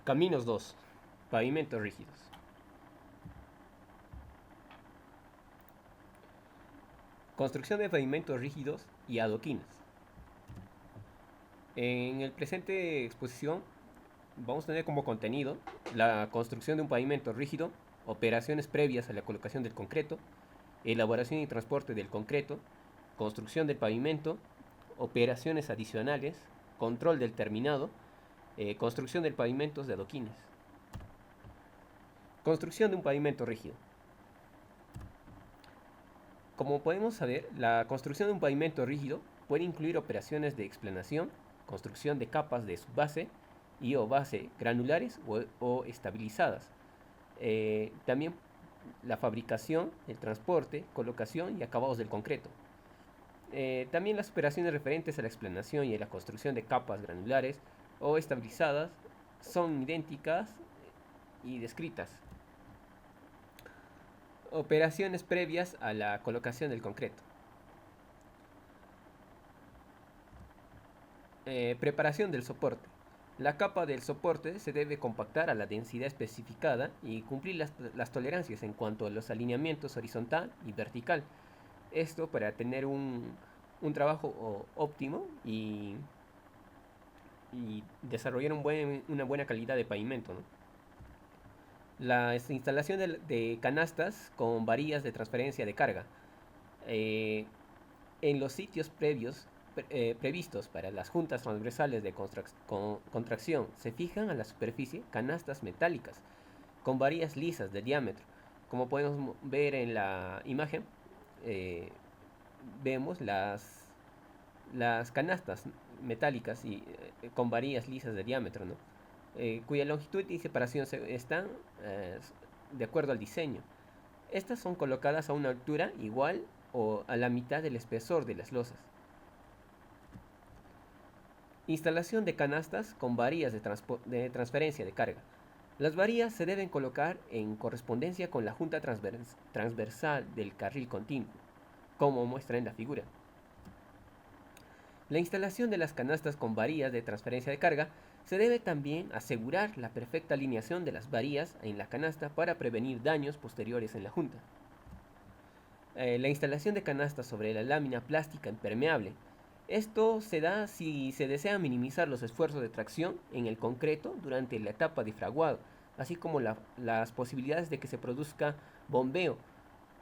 Caminos 2. Pavimentos rígidos. Construcción de pavimentos rígidos y adoquines. En el presente exposición vamos a tener como contenido la construcción de un pavimento rígido, operaciones previas a la colocación del concreto, elaboración y transporte del concreto, construcción del pavimento, operaciones adicionales, control del terminado, construcción del pavimento de adoquines. Construcción de un pavimento rígido. Como podemos saber, la construcción de un pavimento rígido puede incluir operaciones de explanación, construcción de capas de subbase y o base granulares o estabilizadas. También la fabricación, el transporte, colocación y acabados del concreto. También las operaciones referentes a la explanación y a la construcción de capas granulares o estabilizadas son idénticas y descritas. Operaciones previas a la colocación del concreto. Preparación del soporte. La capa del soporte se debe compactar a la densidad especificada y cumplir las tolerancias en cuanto a los alineamientos horizontal y vertical. Esto para tener un trabajo óptimo y desarrollar una buena calidad de pavimento, ¿no? La instalación de canastas con varillas de transferencia de carga. Eh, en los sitios previstos para las juntas transversales de contracción se fijan a la superficie canastas metálicas con varillas lisas de diámetro. Como podemos ver en la imagen, eh, vemos las canastas metálicas y con varillas lisas de diámetro, ¿no? Cuya longitud y separación están de acuerdo al diseño. Estas son colocadas a una altura igual o a la mitad del espesor de las losas. Instalación de canastas con varillas de transferencia de carga. Las varillas se deben colocar en correspondencia con la junta transversal del carril continuo, como muestra en la figura. La instalación de las canastas con varillas de transferencia de carga se debe también asegurar la perfecta alineación de las varillas en la canasta para prevenir daños posteriores en la junta. La instalación de canastas sobre la lámina plástica impermeable. Esto se da si se desea minimizar los esfuerzos de tracción en el concreto durante la etapa de fraguado, así como las posibilidades de que se produzca bombeo.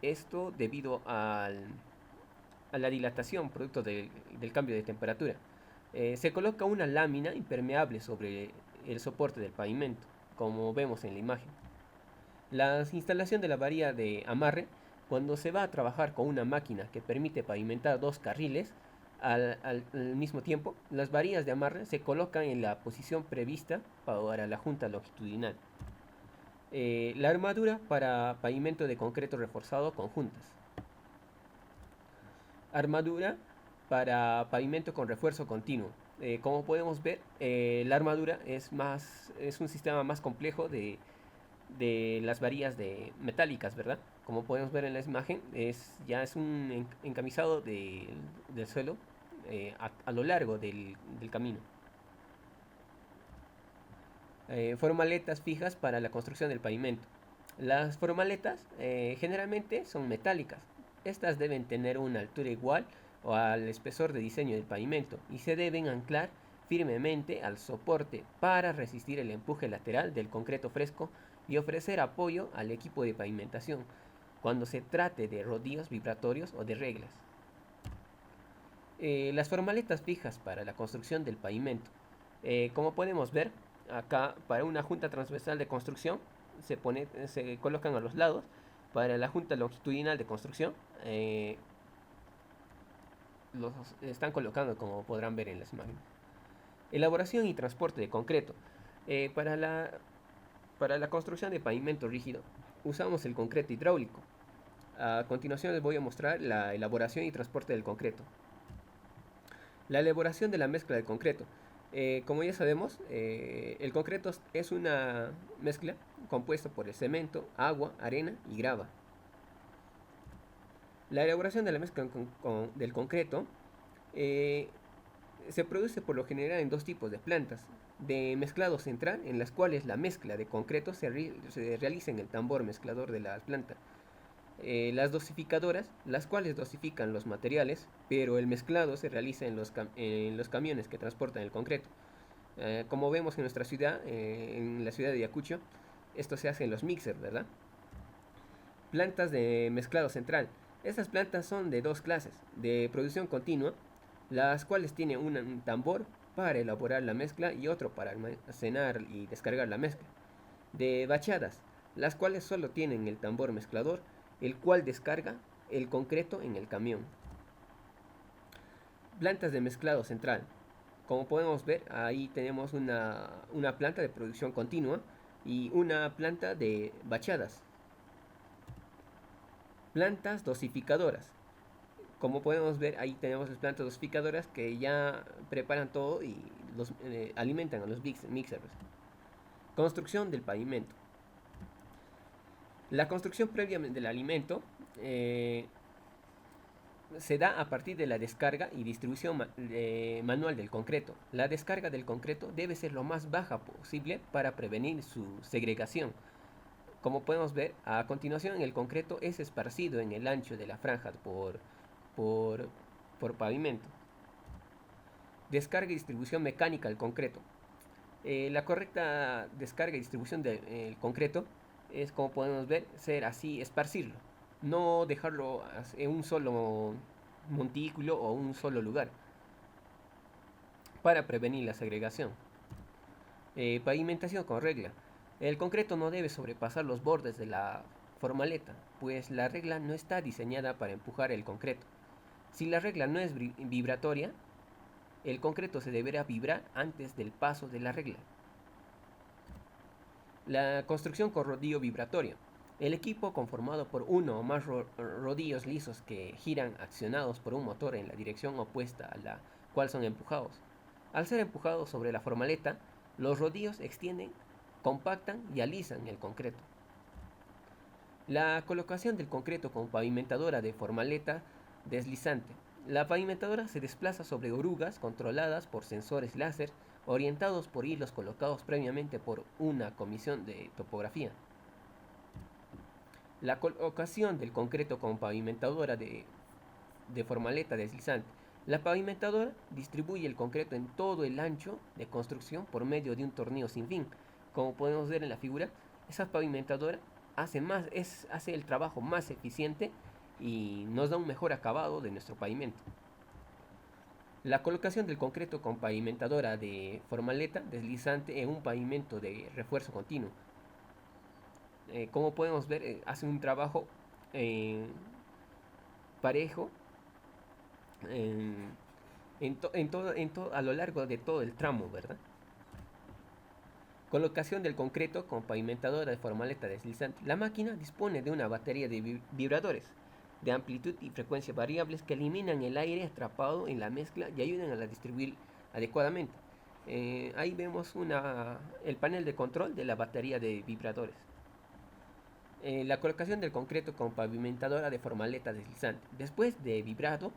Esto debido a la dilatación producto del cambio de temperatura. Se coloca una lámina impermeable sobre el soporte del pavimento, como vemos en la imagen. La instalación de la varilla de amarre. Cuando se va a trabajar con una máquina que permite pavimentar dos carriles al mismo tiempo, las varillas de amarre se colocan en la posición prevista para la junta longitudinal. La armadura para pavimento de concreto reforzado con juntas. Armadura para pavimento con refuerzo continuo. Como podemos ver, la armadura es un sistema más complejo de las varillas metálicas, ¿verdad? Como podemos ver en la imagen, ya es un encamisado del suelo a lo largo del camino. Formaletas fijas para la construcción del pavimento. Las formaletas generalmente son metálicas. Estas deben tener una altura igual o al espesor de diseño del pavimento y se deben anclar firmemente al soporte para resistir el empuje lateral del concreto fresco y ofrecer apoyo al equipo de pavimentación cuando se trate de rodillos vibratorios o de reglas. Las formaletas fijas para la construcción del pavimento. Como podemos ver, acá para una junta transversal de construcción se colocan a los lados. Para la junta longitudinal de construcción los están colocando, como podrán ver en las imágenes. Elaboración y transporte de concreto. Eh, para, la, para la construcción de pavimento rígido usamos el concreto hidráulico. A continuación les voy a mostrar la elaboración y transporte del concreto. La elaboración de la mezcla de concreto. Como ya sabemos, el concreto es una mezcla compuesta por el cemento, agua, arena y grava. La elaboración de la mezcla del concreto Se produce por lo general en dos tipos de plantas: de mezclado central, en las cuales la mezcla de concreto se realiza en el tambor mezclador de la planta. Las dosificadoras, las cuales dosifican los materiales, pero el mezclado se realiza en los camiones que transportan el concreto. Como vemos en nuestra ciudad, en la ciudad de Ayacucho, esto se hace en los mixers, ¿verdad? Plantas de mezclado central. Estas plantas son de dos clases: de producción continua, las cuales tienen un tambor para elaborar la mezcla y otro para almacenar y descargar la mezcla; de bachadas, las cuales solo tienen el tambor mezclador, el cual descarga el concreto en el camión. Plantas de mezclado central. Como podemos ver, ahí tenemos una planta de producción continua y una planta de bachadas. Plantas dosificadoras. Como podemos ver, ahí tenemos las plantas dosificadoras que ya preparan todo y alimentan a los mixers. Construcción del pavimento. La construcción previa del alimento se da a partir de la descarga y distribución manual del concreto. La descarga del concreto debe ser lo más baja posible para prevenir su segregación. Como podemos ver, a continuación el concreto es esparcido en el ancho de la franja por, por pavimento. Descarga y distribución mecánica del concreto. La correcta descarga y distribución del concreto es, como podemos ver, ser así: esparcirlo, no dejarlo en un solo montículo o un solo lugar, para prevenir la segregación. Pavimentación con regla. El concreto no debe sobrepasar los bordes de la formaleta, pues la regla no está diseñada para empujar el concreto. Si la regla no es vibratoria, el concreto se deberá vibrar antes del paso de la regla. La construcción con rodillo vibratorio. El equipo, conformado por uno o más rodillos lisos que giran accionados por un motor en la dirección opuesta a la cual son empujados. Al ser empujados sobre la formaleta, los rodillos extienden, compactan y alisan el concreto. La colocación del concreto con pavimentadora de formaleta deslizante. La pavimentadora se desplaza sobre orugas controladas por sensores láser, orientados por hilos colocados previamente por una comisión de topografía. La colocación del concreto con pavimentadora de formaleta deslizante. La pavimentadora distribuye el concreto en todo el ancho de construcción por medio de un tornillo sin fin. Como podemos ver en la figura, esa pavimentadora hace el trabajo más eficiente y nos da un mejor acabado de nuestro pavimento. La colocación del concreto con pavimentadora de formaleta deslizante en un pavimento de refuerzo continuo. Como podemos ver, hace un trabajo parejo a lo largo de todo el tramo, ¿verdad? Colocación del concreto con pavimentadora de formaleta deslizante. La máquina dispone de una batería de vibradores de amplitud y frecuencia variables que eliminan el aire atrapado en la mezcla y ayudan a la distribuir adecuadamente. Ahí vemos el panel de control de la batería de vibradores. La colocación del concreto con pavimentadora de formaleta deslizante. Después de vibrado,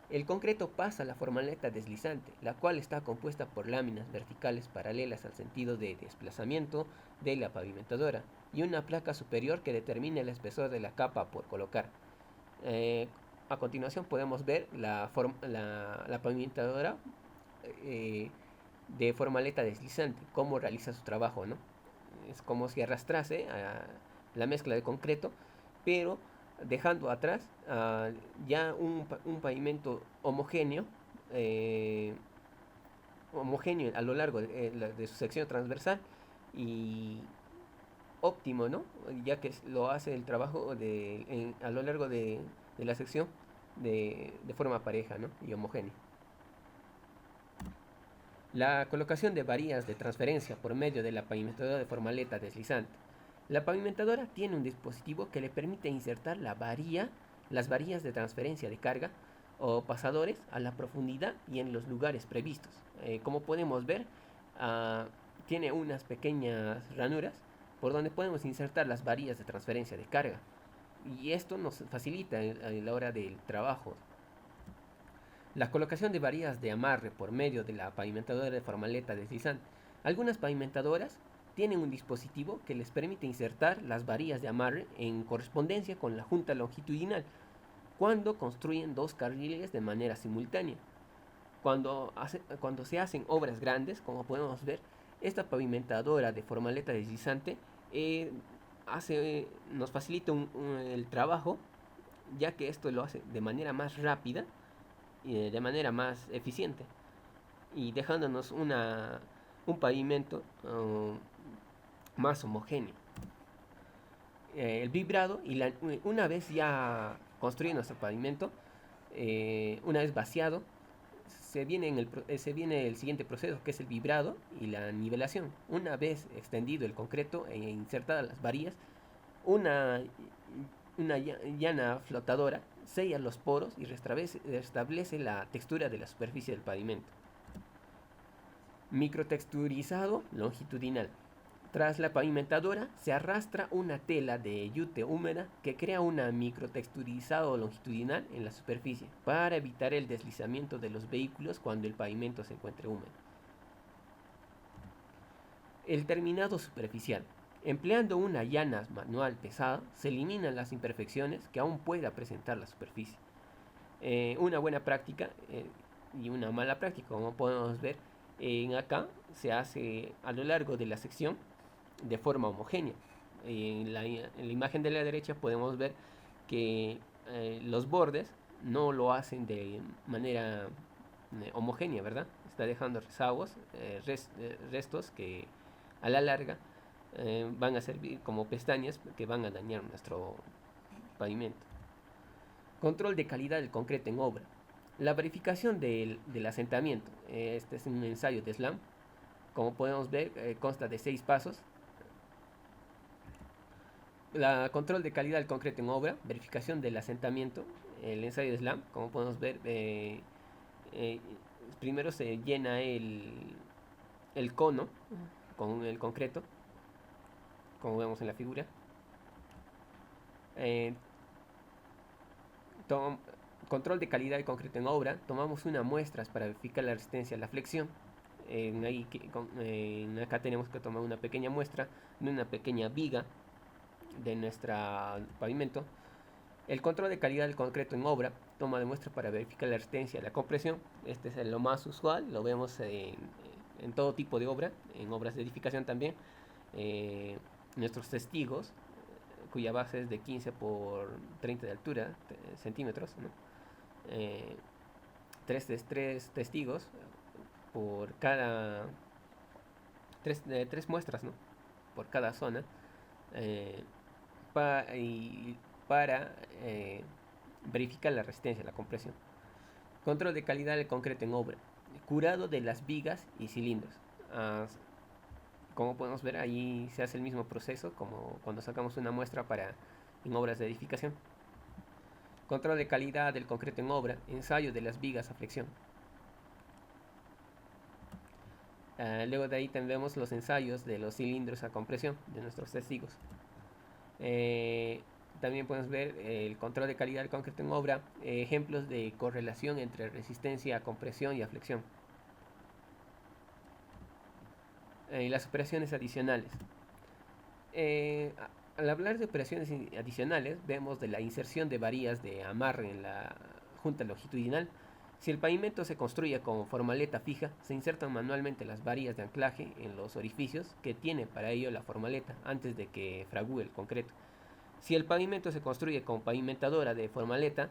el concreto pasa a la formaleta deslizante, la cual está compuesta por láminas verticales paralelas al sentido de desplazamiento de la pavimentadora y una placa superior que determina el espesor de la capa por colocar. A continuación podemos ver la pavimentadora de formaleta deslizante, cómo realiza su trabajo, ¿no? Es como si arrastrase la mezcla de concreto, pero dejando atrás ya un pavimento homogéneo a lo largo de su sección transversal y óptimo, ¿no? Ya que lo hace el trabajo a lo largo de la sección de forma pareja, ¿no? Y homogénea. La colocación de varillas de transferencia por medio de la pavimentadora de formaleta deslizante. La pavimentadora tiene un dispositivo que le permite insertar las varillas de transferencia de carga o pasadores a la profundidad y en los lugares previstos. Como podemos ver, tiene unas pequeñas ranuras por donde podemos insertar las varillas de transferencia de carga, y esto nos facilita a la hora del trabajo. La colocación de varillas de amarre por medio de la pavimentadora de formaleta deslizante. Algunas pavimentadoras tienen un dispositivo que les permite insertar las varillas de amarre en correspondencia con la junta longitudinal cuando construyen dos carriles de manera simultánea. Cuando se hacen obras grandes, como podemos ver, esta pavimentadora de formaleta deslizante nos facilita el trabajo, ya que esto lo hace de manera más rápida y de manera más eficiente, y dejándonos un pavimento más homogéneo. El vibrado, una vez ya construido nuestro pavimento, una vez vaciado, se viene el siguiente proceso, que es el vibrado y la nivelación. Una vez extendido el concreto e insertadas las varillas, una llana flotadora sella los poros y restablece la textura de la superficie del pavimento. Microtexturizado longitudinal. Tras la pavimentadora se arrastra una tela de yute húmeda que crea un microtexturizado longitudinal en la superficie para evitar el deslizamiento de los vehículos cuando el pavimento se encuentre húmedo. El terminado superficial. Empleando una llana manual pesada, se eliminan las imperfecciones que aún pueda presentar la superficie. Una buena práctica y una mala práctica, como podemos ver acá, se hace a lo largo de la sección de forma homogénea. En la imagen de la derecha podemos ver que los bordes no lo hacen de manera homogénea, ¿verdad? Está dejando rezagos, restos que a la larga van a servir como pestañas que van a dañar nuestro pavimento. Control de calidad del concreto en obra. La verificación del asentamiento. Este es un ensayo de SLAM. Como podemos ver, consta de 6 pasos. La control de calidad del concreto en obra, verificación del asentamiento, el ensayo de SLAM. Como podemos ver, primero se llena el cono con el concreto, como vemos en la figura. Control de calidad del concreto en obra. Tomamos unas muestras para verificar la resistencia a la flexión. Acá tenemos que tomar una pequeña muestra de una pequeña viga de nuestro pavimento. El control de calidad del concreto en obra. Toma de muestra para verificar la resistencia a la compresión. Este es lo más usual, lo vemos en todo tipo de obra, en obras de edificación también. Nuestros testigos, cuya base es de 15 por 30 de altura, centímetros, ¿no? Tres testigos por cada tres muestras, ¿no? Por cada zona, para verificar la resistencia a la compresión. Control de calidad del concreto en obra. Curado de las vigas y cilindros. Como podemos ver, ahí se hace el mismo proceso como cuando sacamos una muestra en obras de edificación. Control de calidad del concreto en obra. Ensayo de las vigas a flexión. Luego de ahí tendremos los ensayos de los cilindros a compresión de nuestros testigos. También podemos ver el control de calidad del concreto en obra, ejemplos de correlación entre resistencia a compresión y a flexión. Las operaciones adicionales. Al hablar de operaciones adicionales, vemos de la inserción de varillas de amarre en la junta longitudinal. Si el pavimento se construye con formaleta fija, se insertan manualmente las varillas de anclaje en los orificios que tiene para ello la formaleta antes de que fragúe el concreto. Si el pavimento se construye con pavimentadora de formaleta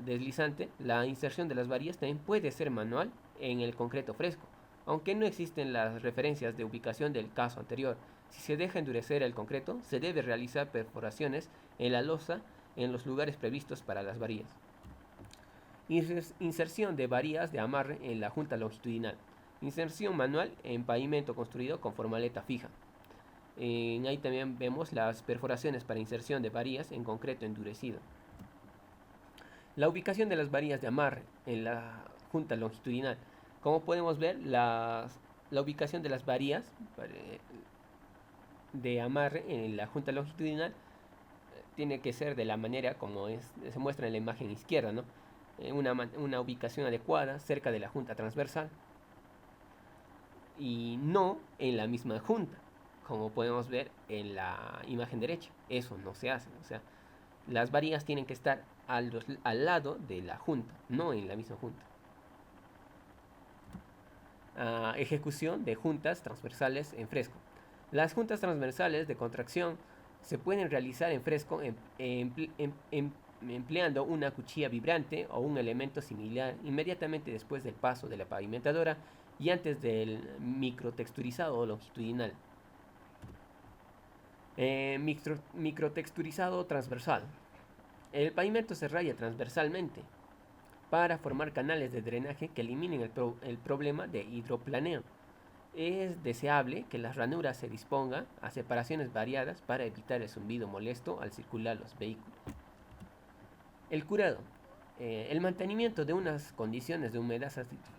deslizante, la inserción de las varillas también puede ser manual en el concreto fresco, aunque no existen las referencias de ubicación del caso anterior. Si se deja endurecer el concreto, se debe realizar perforaciones en la losa en los lugares previstos para las varillas. Inserción de varillas de amarre en la junta longitudinal. Inserción manual en pavimento construido con formaleta fija. Ahí también vemos las perforaciones para inserción de varillas en concreto endurecido. La ubicación de las varillas de amarre en la junta longitudinal. Como podemos ver, la ubicación de las varillas de amarre en la junta longitudinal tiene que ser de la manera como se muestra en la imagen izquierda, ¿no? una ubicación adecuada cerca de la junta transversal y no en la misma junta, como podemos ver en la imagen derecha. Eso no se hace, o sea, las varillas tienen que estar al lado de la junta, no en la misma junta. Ejecución de juntas transversales en fresco. Las juntas transversales de contracción se pueden realizar en fresco empleando una cuchilla vibrante o un elemento similar inmediatamente después del paso de la pavimentadora y antes del microtexturizado longitudinal. Microtexturizado transversal. El pavimento se raya transversalmente para formar canales de drenaje que eliminen el problema de hidroplaneo. Es deseable que las ranuras se dispongan a separaciones variadas para evitar el zumbido molesto al circular los vehículos. El curado. El mantenimiento de unas condiciones de humedad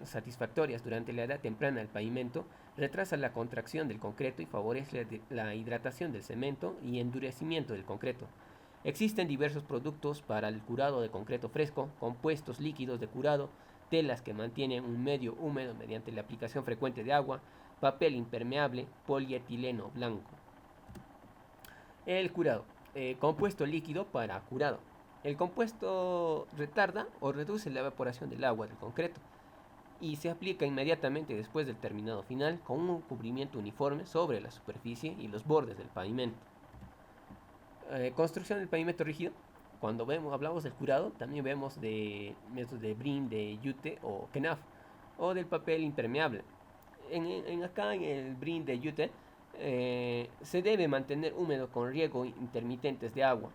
satisfactorias durante la edad temprana del pavimento retrasa la contracción del concreto y favorece la hidratación del cemento y endurecimiento del concreto. Existen diversos productos para el curado de concreto fresco, compuestos líquidos de curado, telas que mantienen un medio húmedo mediante la aplicación frecuente de agua, papel impermeable, polietileno blanco. El curado. Compuesto líquido para curado. El compuesto retarda o reduce la evaporación del agua del concreto y se aplica inmediatamente después del terminado final con un cubrimiento uniforme sobre la superficie y los bordes del pavimento. Construcción del pavimento rígido. Cuando hablamos del curado, también vemos de métodos de brin, de yute o kenaf, o del papel impermeable. Acá en el brin de yute se debe mantener húmedo con riego intermitentes de agua.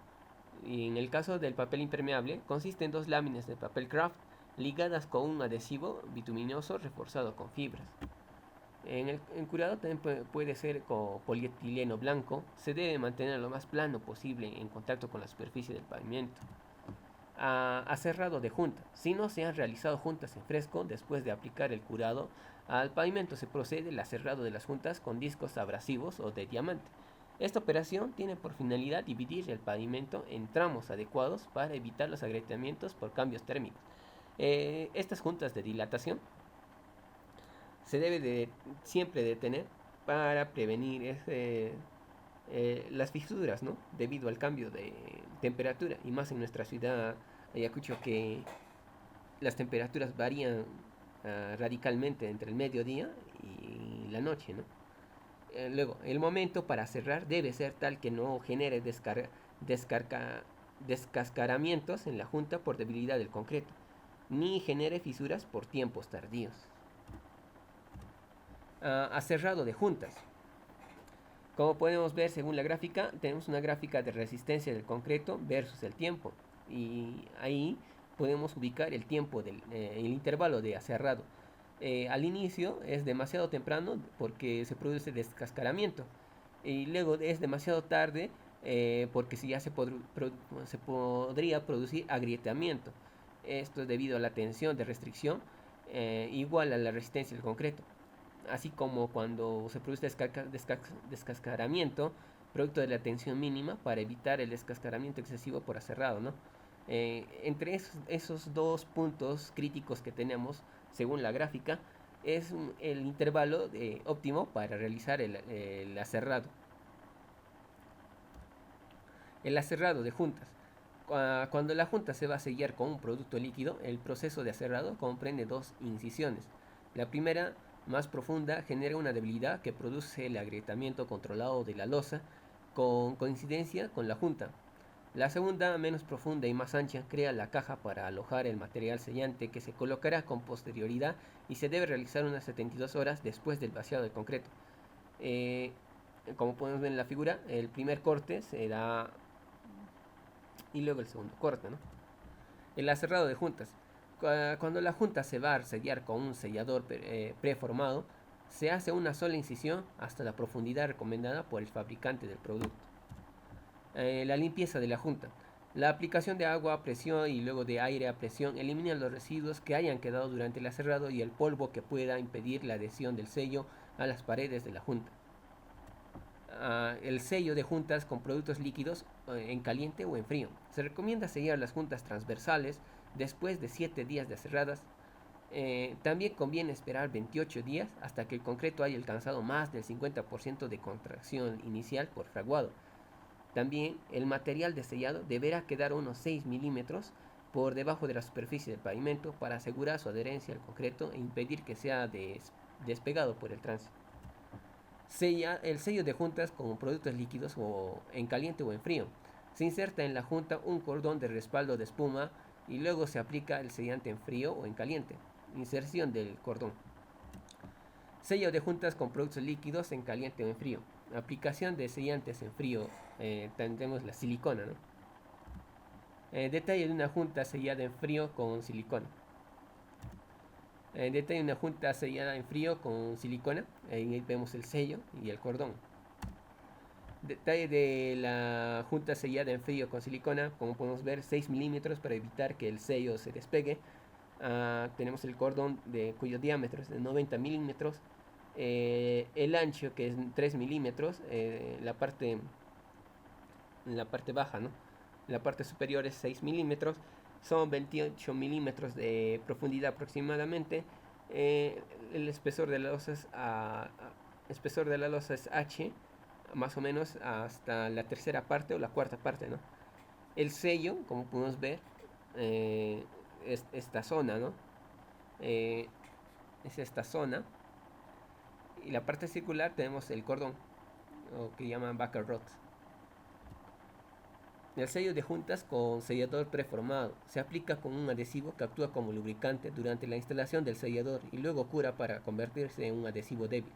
Y en el caso del papel impermeable, consiste en dos láminas de papel craft ligadas con un adhesivo bituminoso reforzado con fibras. El curado también puede ser con polietileno blanco. Se debe mantener lo más plano posible en contacto con la superficie del pavimento. Aserrado de junta. Si no se han realizado juntas en fresco, después de aplicar el curado al pavimento se procede al aserrado de las juntas con discos abrasivos o de diamante. Esta operación tiene por finalidad dividir el pavimento en tramos adecuados para evitar los agrietamientos por cambios térmicos. Estas juntas de dilatación se debe siempre de tener para prevenir las fisuras, ¿no? Debido al cambio de temperatura y más en nuestra ciudad Ayacucho, que las temperaturas varían radicalmente entre el mediodía y la noche, ¿no? Luego, el momento para cerrar debe ser tal que no genere descascaramientos en la junta por debilidad del concreto, ni genere fisuras por tiempos tardíos. Aserrado de juntas. Como podemos ver según la gráfica, tenemos una gráfica de resistencia del concreto versus el tiempo. Y ahí podemos ubicar el tiempo, el intervalo de aserrado. Al inicio es demasiado temprano porque se produce descascaramiento. Y luego es demasiado tarde porque ya se podría producir agrietamiento. Esto es debido a la tensión de restricción igual a la resistencia del concreto. Así como cuando se produce descascaramiento, producto de la tensión mínima para evitar el descascaramiento excesivo por aserrado, ¿no? Entre esos dos puntos críticos que tenemos, según la gráfica, es el intervalo óptimo para realizar el aserrado. El aserrado de juntas. Cuando la junta se va a sellar con un producto líquido, el proceso de aserrado comprende dos incisiones. La primera, más profunda, genera una debilidad que produce el agrietamiento controlado de la losa con coincidencia con la junta. La segunda, menos profunda y más ancha, crea la caja para alojar el material sellante que se colocará con posterioridad y se debe realizar unas 72 horas después del vaciado del concreto. Como podemos ver en la figura, el primer corte se da y luego el segundo corte, ¿no? El aserrado de juntas. Cuando la junta se va a sellar con un sellador preformado, se hace una sola incisión hasta la profundidad recomendada por el fabricante del producto. La limpieza de la junta. La aplicación de agua a presión y luego de aire a presión elimina los residuos que hayan quedado durante el aserrado y el polvo que pueda impedir la adhesión del sello a las paredes de la junta. El sello de juntas con productos líquidos en caliente o en frío. Se recomienda sellar las juntas transversales después de 7 días de aserradas. También conviene esperar 28 días hasta que el concreto haya alcanzado más del 50% de contracción inicial por fraguado. También el material de sellado deberá quedar unos 6 milímetros por debajo de la superficie del pavimento para asegurar su adherencia al concreto e impedir que sea despegado por el tránsito. El sello de juntas con productos líquidos o en caliente o en frío. Se inserta en la junta un cordón de respaldo de espuma y luego se aplica el sellante en frío o en caliente. Inserción del cordón. Sello de juntas con productos líquidos en caliente o en frío. Aplicación de sellantes en frío. Tendremos la silicona, ¿no? Detalle de una junta sellada en frío con silicona. Detalle de una junta sellada en frío con silicona. Ahí vemos el sello y el cordón. Detalle de la junta sellada en frío con silicona. Como podemos ver, 6 milímetros para evitar que el sello se despegue. Tenemos el cordón cuyo diámetro es de 90 milímetros. El ancho que es 3 milímetros. La parte baja, ¿no? La parte superior es 6 milímetros. Son 28 milímetros de profundidad aproximadamente. El espesor de la losa es H, más o menos hasta la tercera parte o la cuarta parte, ¿no? El sello, como podemos ver, es esta zona, ¿no? Es esta zona. Y la parte circular tenemos el cordón, o que llaman backer rods. El sello de juntas con sellador preformado se aplica con un adhesivo que actúa como lubricante durante la instalación del sellador y luego cura para convertirse en un adhesivo débil.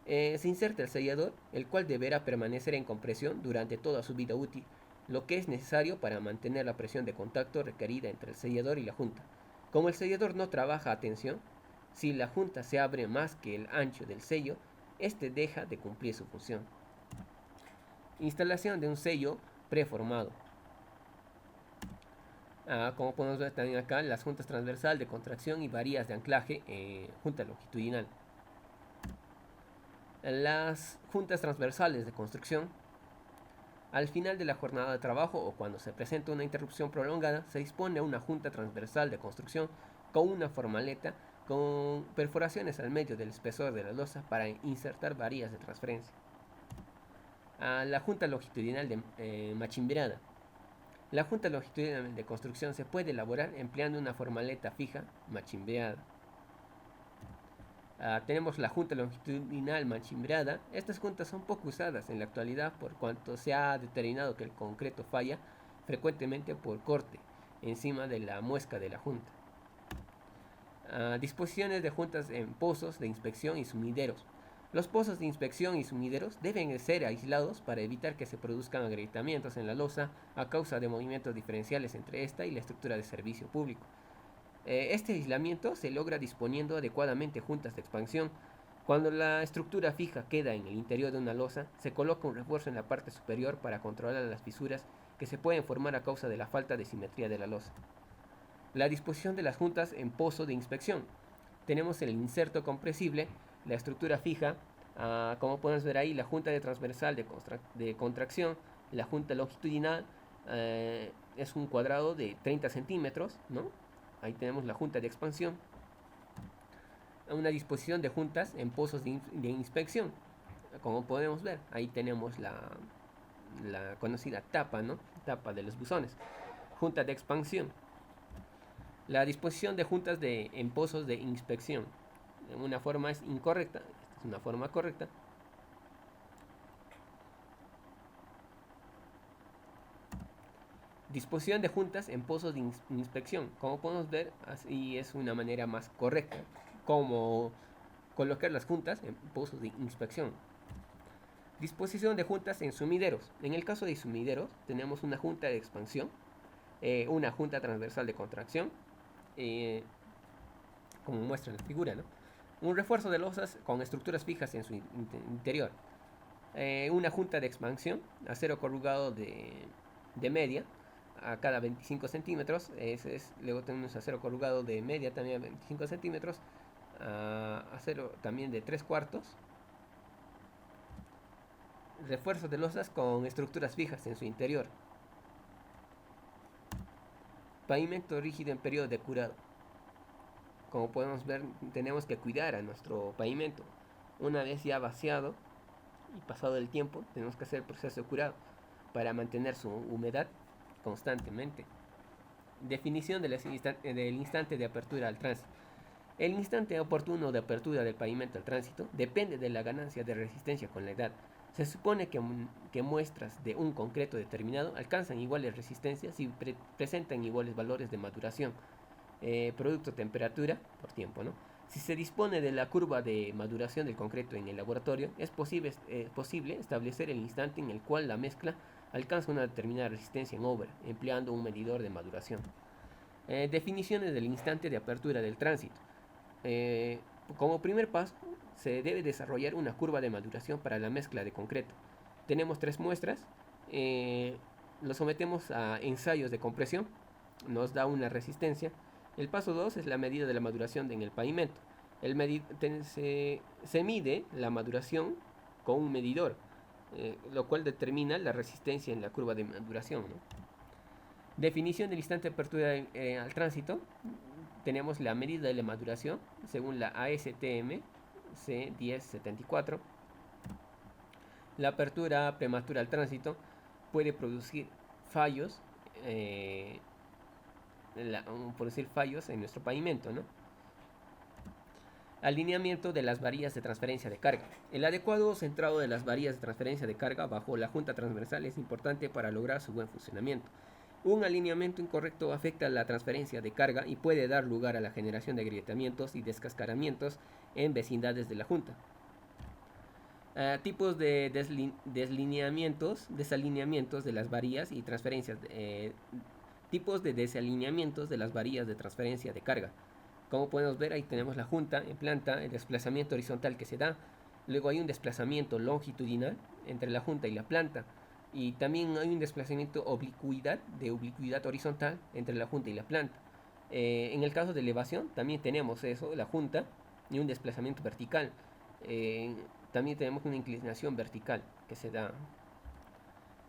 Se inserta el sellador, el cual deberá permanecer en compresión durante toda su vida útil, lo que es necesario para mantener la presión de contacto requerida entre el sellador y la junta. Como el sellador no trabaja a tensión, si la junta se abre más que el ancho del sello, este deja de cumplir su función. Instalación de un sello preformado. Como podemos ver también acá, las juntas transversal de contracción y varillas de anclaje, junta longitudinal. Las juntas transversales de construcción. Al final de la jornada de trabajo o cuando se presenta una interrupción prolongada, se dispone a una junta transversal de construcción con una formaleta con perforaciones al medio del espesor de la losa para insertar varillas de transferencia. La junta longitudinal de machimbrada. La junta longitudinal de construcción se puede elaborar empleando una formaleta fija machimbrada. Tenemos la junta longitudinal machimbrada. Estas juntas son poco usadas en la actualidad por cuanto se ha determinado que el concreto falla frecuentemente por corte encima de la muesca de la junta. Disposiciones de juntas en pozos de inspección y sumideros. Los pozos de inspección y sumideros deben ser aislados para evitar que se produzcan agrietamientos en la losa a causa de movimientos diferenciales entre esta y la estructura de servicio público. Este aislamiento se logra disponiendo adecuadamente juntas de expansión. Cuando la estructura fija queda en el interior de una losa, se coloca un refuerzo en la parte superior para controlar las fisuras que se pueden formar a causa de la falta de simetría de la losa. La disposición de las juntas en pozo de inspección. Tenemos el inserto compresible, la estructura fija, como podemos ver ahí, la junta de transversal de contracción, la junta longitudinal, es un cuadrado de 30 centímetros, ¿no? Ahí tenemos la junta de expansión. Una disposición de juntas en pozos de inspección. Como podemos ver, ahí tenemos la conocida tapa, ¿no? Tapa de los buzones. Junta de expansión. La disposición de juntas en pozos de inspección. Una forma es incorrecta. Esta es una forma correcta. Disposición de juntas en pozos de inspección. Como podemos ver, así es una manera más correcta. Como colocar las juntas en pozos de inspección. Disposición de juntas en sumideros. En el caso de sumideros, tenemos una junta de expansión, una junta transversal de contracción, como muestra en la figura, ¿no? Un refuerzo de losas con estructuras fijas en su interior. Una junta de expansión, acero corrugado de media a cada 25 centímetros. Luego tenemos acero corrugado de media también a 25 centímetros. Acero también de 3/4. Refuerzo de losas con estructuras fijas en su interior. Pavimento rígido en periodo de curado. Como podemos ver, tenemos que cuidar a nuestro pavimento. Una vez ya vaciado y pasado el tiempo, tenemos que hacer el proceso de curado para mantener su humedad constantemente. Definición del instante de apertura al tránsito. El instante oportuno de apertura del pavimento al tránsito depende de la ganancia de resistencia con la edad. Se supone que muestras de un concreto determinado alcanzan iguales resistencias y presentan iguales valores de maduración, producto temperatura por tiempo, ¿no? Si se dispone de la curva de maduración del concreto en el laboratorio, es posible establecer el instante en el cual la mezcla alcanza una determinada resistencia en obra, empleando un medidor de maduración. Definiciones del instante de apertura del tránsito. Como primer paso, se debe desarrollar una curva de maduración para la mezcla de concreto. Tenemos 3 muestras, lo sometemos a ensayos de compresión, nos da una resistencia. El paso 2 es la medida de la maduración en el pavimento. Se mide la maduración con un medidor, lo cual determina la resistencia en la curva de maduración, ¿no? Definición del instante de apertura al tránsito. Tenemos la medida de la maduración según la ASTM C1074. La apertura prematura al tránsito puede producir fallos, en nuestro pavimento, ¿no? Alineamiento de las varillas de transferencia de carga. El adecuado centrado de las varillas de transferencia de carga bajo la junta transversal es importante para lograr su buen funcionamiento. Un alineamiento incorrecto afecta la transferencia de carga y puede dar lugar a la generación de agrietamientos y descascaramientos en vecindades de la junta. Tipos de desalineamientos de las varillas y transferencias. Tipos de desalineamientos de las varillas de transferencia de carga. Como podemos ver, ahí tenemos la junta en planta, el desplazamiento horizontal que se da. Luego hay un desplazamiento longitudinal entre la junta y la planta. Y también hay un desplazamiento de oblicuidad horizontal entre la junta y la planta. En el caso de elevación también tenemos eso, la junta, y un desplazamiento vertical. También tenemos una inclinación vertical que se da.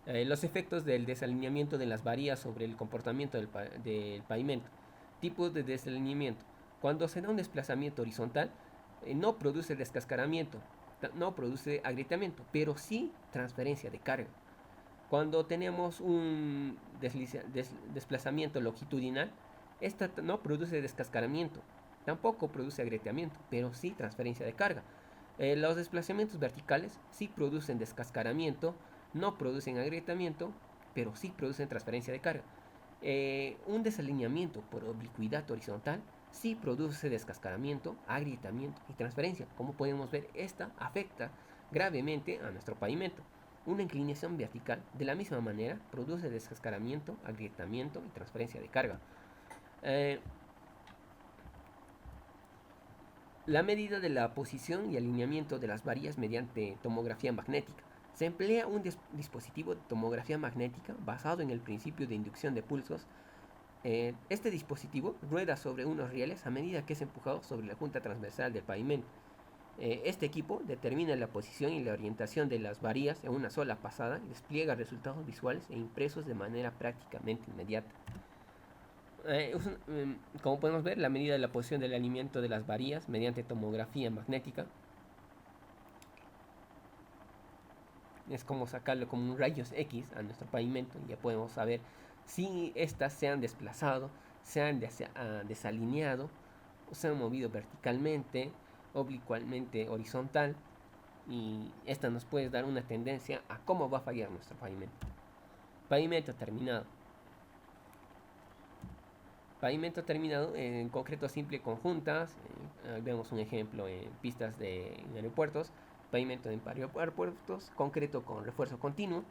Los efectos del desalineamiento de las varillas sobre el comportamiento del pavimento. Tipos de desalineamiento. Cuando se da un desplazamiento horizontal, no produce descascaramiento, no produce agrietamiento, pero sí transferencia de carga. Cuando tenemos un desplazamiento longitudinal, esta no produce descascaramiento, tampoco produce agrietamiento, pero sí transferencia de carga. Los desplazamientos verticales sí producen descascaramiento, no producen agrietamiento, pero sí producen transferencia de carga. Un desalineamiento por oblicuidad horizontal sí produce descascaramiento, agrietamiento y transferencia. Como podemos ver, esta afecta gravemente a nuestro pavimento. Una inclinación vertical, de la misma manera, produce descascaramiento, agrietamiento y transferencia de carga. La medida de la posición y alineamiento de las varillas mediante tomografía magnética. Se emplea un dispositivo de tomografía magnética basado en el principio de inducción de pulsos. Este dispositivo rueda sobre unos rieles a medida que es empujado sobre la junta transversal del pavimento. Este equipo determina la posición y la orientación de las varillas en una sola pasada y despliega resultados visuales e impresos de manera prácticamente inmediata. Como podemos ver, la medida de la posición del alineamiento de las varillas mediante tomografía magnética es como sacarlo como un rayos X a nuestro pavimento y ya podemos saber si éstas se han desplazado, se han desalineado o se han movido verticalmente, oblicuamente, horizontal, y esta nos puede dar una tendencia a cómo va a fallar nuestro pavimento. Pavimento terminado. Pavimento terminado en concreto simple con juntas. Vemos un ejemplo en pistas en aeropuertos. Pavimento en aeropuertos, concreto con refuerzo continuo.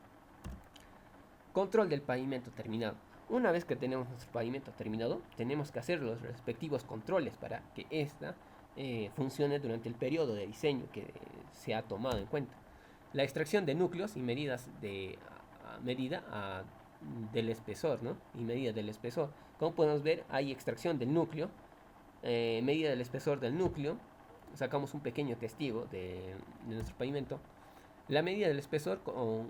Control del pavimento terminado. Una vez que tenemos nuestro pavimento terminado, tenemos que hacer los respectivos controles para que ésta funcione durante el periodo de diseño que se ha tomado en cuenta. La extracción de núcleos y medidas de medida del espesor, ¿no? Y medida del espesor. Como podemos ver, hay extracción del núcleo, medida del espesor del núcleo. Sacamos un pequeño testigo de nuestro pavimento. La medida del espesor con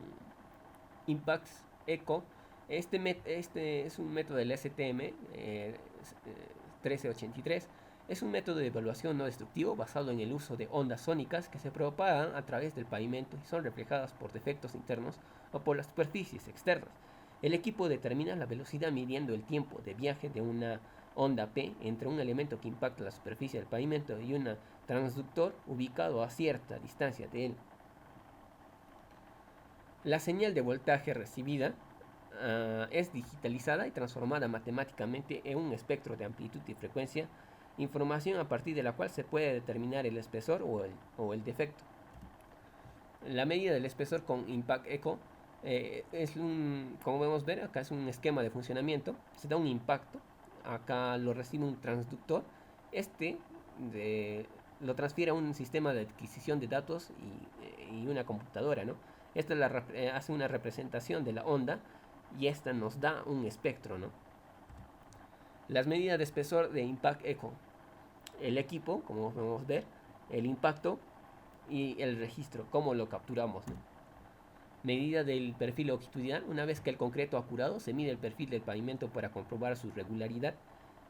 Impacts Eco Este es un método del STM 1383. Es un método de evaluación no destructivo basado en el uso de ondas sónicas que se propagan a través del pavimento y son reflejadas por defectos internos o por las superficies externas. El equipo determina la velocidad midiendo el tiempo de viaje de una onda P entre un elemento que impacta la superficie del pavimento y un transductor ubicado a cierta distancia de él. La señal de voltaje recibida es digitalizada y transformada matemáticamente en un espectro de amplitud y frecuencia, información a partir de la cual se puede determinar el espesor o el defecto. La medida del espesor con Impact Echo como vemos ver, acá es un esquema de funcionamiento. Se da un impacto, acá lo recibe un transductor, este lo transfiere a un sistema de adquisición de datos y una computadora, ¿no? Esta hace una representación de la onda y esta nos da un espectro, ¿no? Las medidas de espesor de Impact Echo. El equipo, como podemos ver, el impacto y el registro, cómo lo capturamos, ¿no? Medida del perfil longitudinal. Una vez que el concreto ha curado, se mide el perfil del pavimento para comprobar su regularidad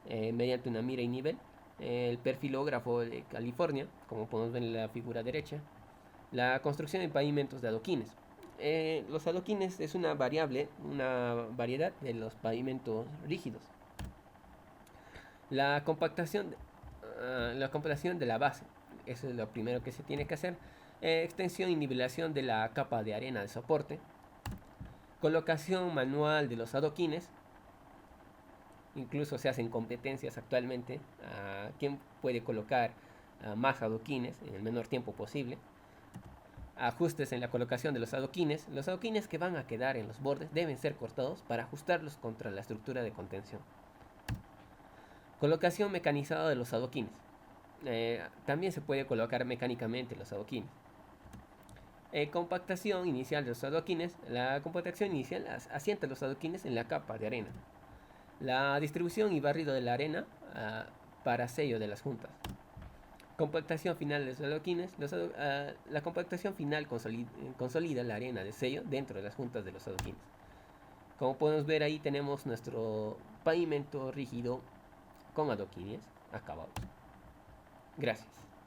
mediante una mira y nivel. El perfilógrafo de California, como podemos ver en la figura derecha. La construcción de pavimentos de adoquines. Los adoquines es una variedad de los pavimentos rígidos. La compactación de la base. Eso es lo primero que se tiene que hacer. Extensión y nivelación de la capa de arena de soporte. Colocación manual de los adoquines. Incluso se hacen competencias actualmente a quién puede colocar más adoquines en el menor tiempo posible. Ajustes en la colocación de los adoquines. Los adoquines que van a quedar en los bordes deben ser cortados para ajustarlos contra la estructura de contención. Colocación mecanizada de los adoquines. También se puede colocar mecánicamente los adoquines. Compactación inicial de los adoquines. La compactación inicial asienta los adoquines en la capa de arena. La distribución y barrido de la arena para sello de las juntas. Compactación final de los adoquines. La compactación final consolida la arena de sello dentro de las juntas de los adoquines. Como podemos ver, ahí tenemos nuestro pavimento rígido con adoquines acabados. Gracias.